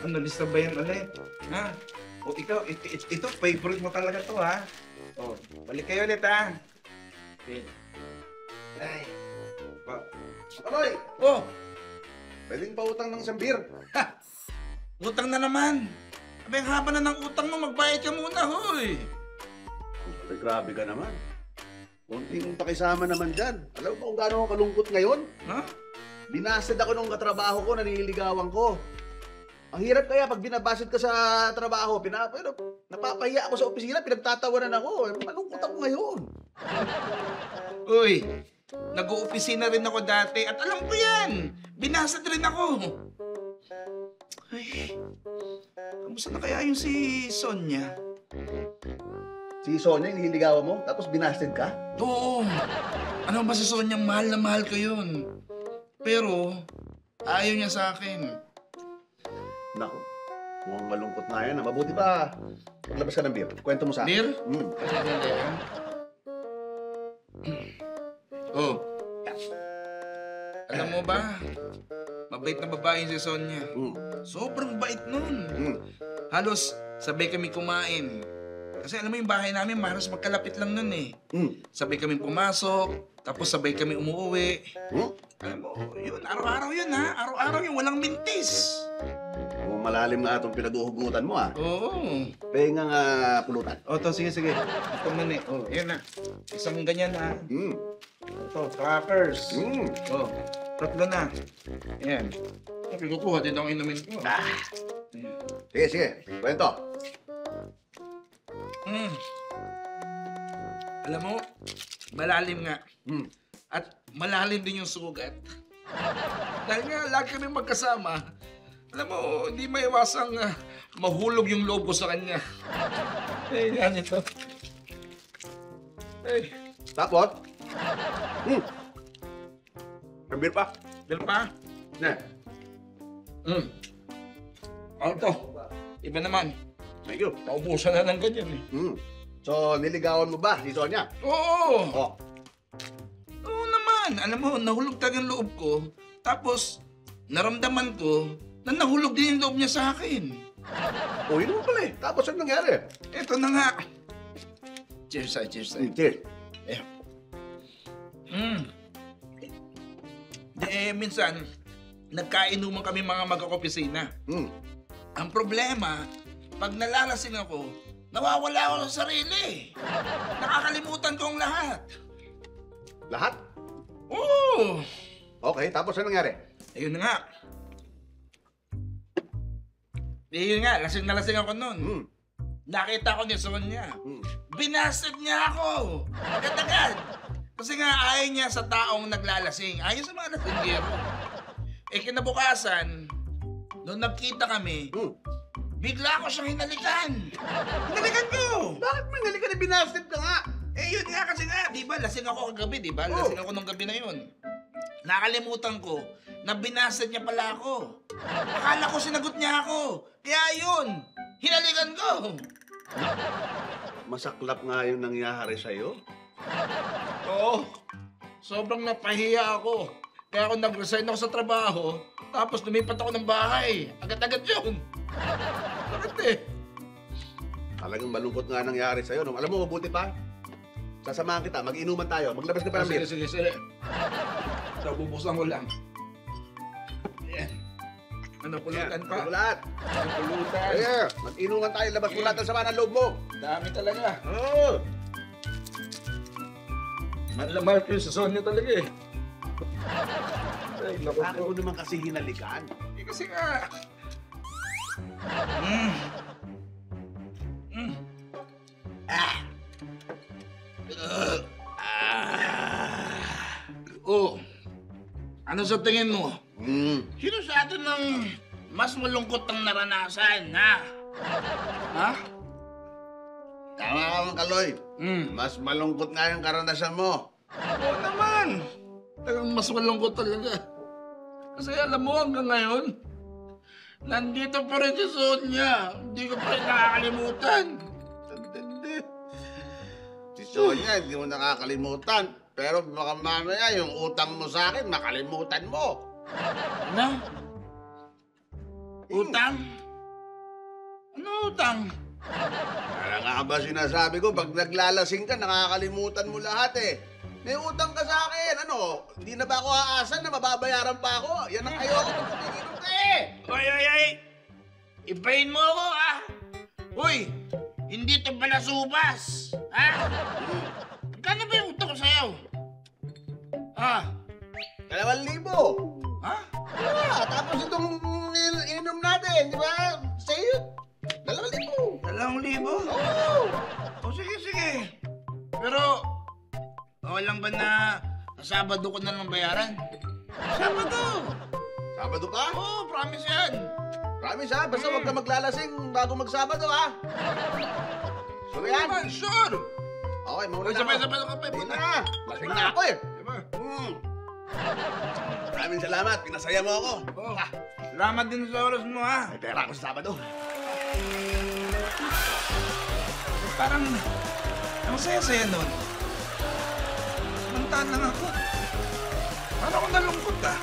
Ano, lista ba yan ulit? Ha? O ikaw, ito, favorite mo talaga to, ha? O, balik kayo ulit, ha? Okay. Ay. Kaloy! Oh, Pwedeng pautang ng isang beer. ha! Utang na naman. Abay, ang haba na ng utang mo, magbayad ka muna, hoy. Ay, grabe ka naman. Kunting pakisama naman dyan. Alam mo kung gaano ako kalungkot ngayon? Ha? Binasted ako nung katrabaho ko, naniligawan ko. Ang hirap kaya pag binabasid ka sa trabaho, pero napapahiya ako sa opisina, pinagtatawanan ako. Malungkot ako ngayon. Uy, nag-uopisina rin ako dati at alam ko yan. Binasad rin ako. Ay, kamusta na kaya yung si Sonia? Si Sonia, yung nililigawan mo, tapos binasted ka? Oo. Ano ba si Sonia, mahal na mahal ko yun. Pero, ayaw niya sa akin. Naku, mukhang malungkot na yan. Mabuti pa, maglabas ka ng beer. Kwento mo sa akin. Beer? Mm. Oh. Alam mo ba, mabait na babae si Sonia. Mm. Sobrang bait nun. Mm. Halos sabay kami kumain. Kasi alam mo yung bahay namin, maros magkalapit lang nun eh. Mm. Sabay kami pumasok, tapos sabay kami umuwi. Mm. Alam mo, yun, araw-araw yun ha. Araw-araw yung walang mintis. Mukhang malalim nga itong pinag-uhugutan mo, ah. Oo. Penga nga pulutan. O, to, sige, sige. Ito muna eh. Oh, yun na. Isang ganyan ha. Mm. Ito, crackers. Mm. Oh, tatlo na. Ayan. Okay, kukuha din ang inumin ko. Ah. Ayan. Sige, sige. Kwento. Mm. Alam mo, malalim nga. Mm. At malalim din yung sugat. Dahil nga, lagi kami magkasama. Alam mo, hindi maiwasang mahulog yung loob ko sa kanya. Eh, yan ito. Eh, Tapos? Mm. May beer pa? dil pa? Ne. Ano to? Iba naman. Thank you. Paubusan na ng ganyan eh. Mm. So, niligawan mo ba si Sonia? Oo! Oh. Oo naman. Alam mo, nahulog talaga yung loob ko. Tapos, naramdaman ko na nahulog din yung loob niya sa akin. Oh, yun mo pala eh. Tapos ano nangyari? Ito na nga. Cheers tayo, cheers tayo. Cheers. Eh. Minsan, nagkainuman kami mga mag-opisina. Mm. Ang problema, pag nalalasing ako, nawawala ako sa sarili. Nakakalimutan ko ang lahat. Lahat? Oo! Okay, tapos ano nangyari? Ayun na nga. Ayun nga, lasing na lasing ako nun. Mm. Nakita ko ni Sonia. Mm. Binasted niya ako. Agad-agad. Kasi nga ayaw niya sa taong naglalasing. Ayaw sa mga lasinggero. Eh kinabukasan, nung nagkita kami, Mm. bigla ko siyang hinalikan. Hinalikan ko! Bakit may nalika na binasted ka nga? Eh yun nga kasi nga, di ba? Lasing ako kagabi, di ba? Oh. Lasing ako nung gabi na yun. Nakalimutan ko na binasted niya pala ako. Akala ko sinagot niya ako. Kaya yun, hinalikan ko. Masaklap nga yung nangyari sa'yo. Oo. Sobrang napahiya ako. Kaya ako nag-resign ako sa trabaho, tapos lumipat ako ng bahay. Agad-agad yun. Bakit eh? Talagang malungkot nga nangyari sa'yo. No? Alam mo, mabuti pa. Sasamahan kita, mag-inuman tayo. Maglabas ka pa ng beer. Sige, sige, sige. So, bubuksan ko lang. Ayan. Ano, pulutan pa? Lahat. Ano, pulutan? Yeah. Mag-inuman tayo. Labas mo lahat ng sama ng loob mo. Dami talaga. Oo. Mahal ko sa Sonia talaga eh. Ay, naku Bakit mo naman kasi hinalikan? Eh, kasi nga... Mm. Mm. Ah. Oh. Ano sa tingin mo? Mm. Sino sa atin ang mas malungkot ang naranasan, ha? Ha? Tama ka mga Kaloy. Mm. Mas malungkot nga yung karanasan mo. Oo naman. Talagang mas malungkot talaga. Kasi alam mo hanggang ngayon, nandito pa rin si Sonia. Hindi ko pa rin nakakalimutan. Hindi. Si Sonia, hindi mo nakakalimutan. Pero baka mamaya yung utang mo sa akin, makalimutan mo. Ano? Utang? Ano utang? Kaya nga ba sinasabi ko, pag naglalasing ka, nakakalimutan mo lahat eh. May utang ka sa akin, ano? Hindi na ba ako aasan na mababayaran pa ako? Yan ang ayoko pag kumikinom ka eh! Ay! Ibahin mo ako, ha? Uy, hindi ito pala subas, ha? Magkano ba yung utang ko sa'yo? Ha? 2,000! Ha? Tapos itong ininom natin, di ba? Sa'yo, 2,000! 2,000? Oo! O sige. Pero, okay lang ba na sa Sabado ko na lang bayaran? Sabado! Sabado pa? Oo, promise yan. Promise ha, basta huwag ka maglalasing bago magsabado ha. So yan. Naman, sure. Okay, mauna Uy, na sabay ako. ka pa. Hindi na. Lasing na ako eh. Diba? Maraming salamat, pinasaya mo ako. Oh, salamat din sa oras mo, ha? May pera ako sa Sabado. Parang, ang saya-saya nun. Mantaan lang ako. Parang ako nalungkot, ah.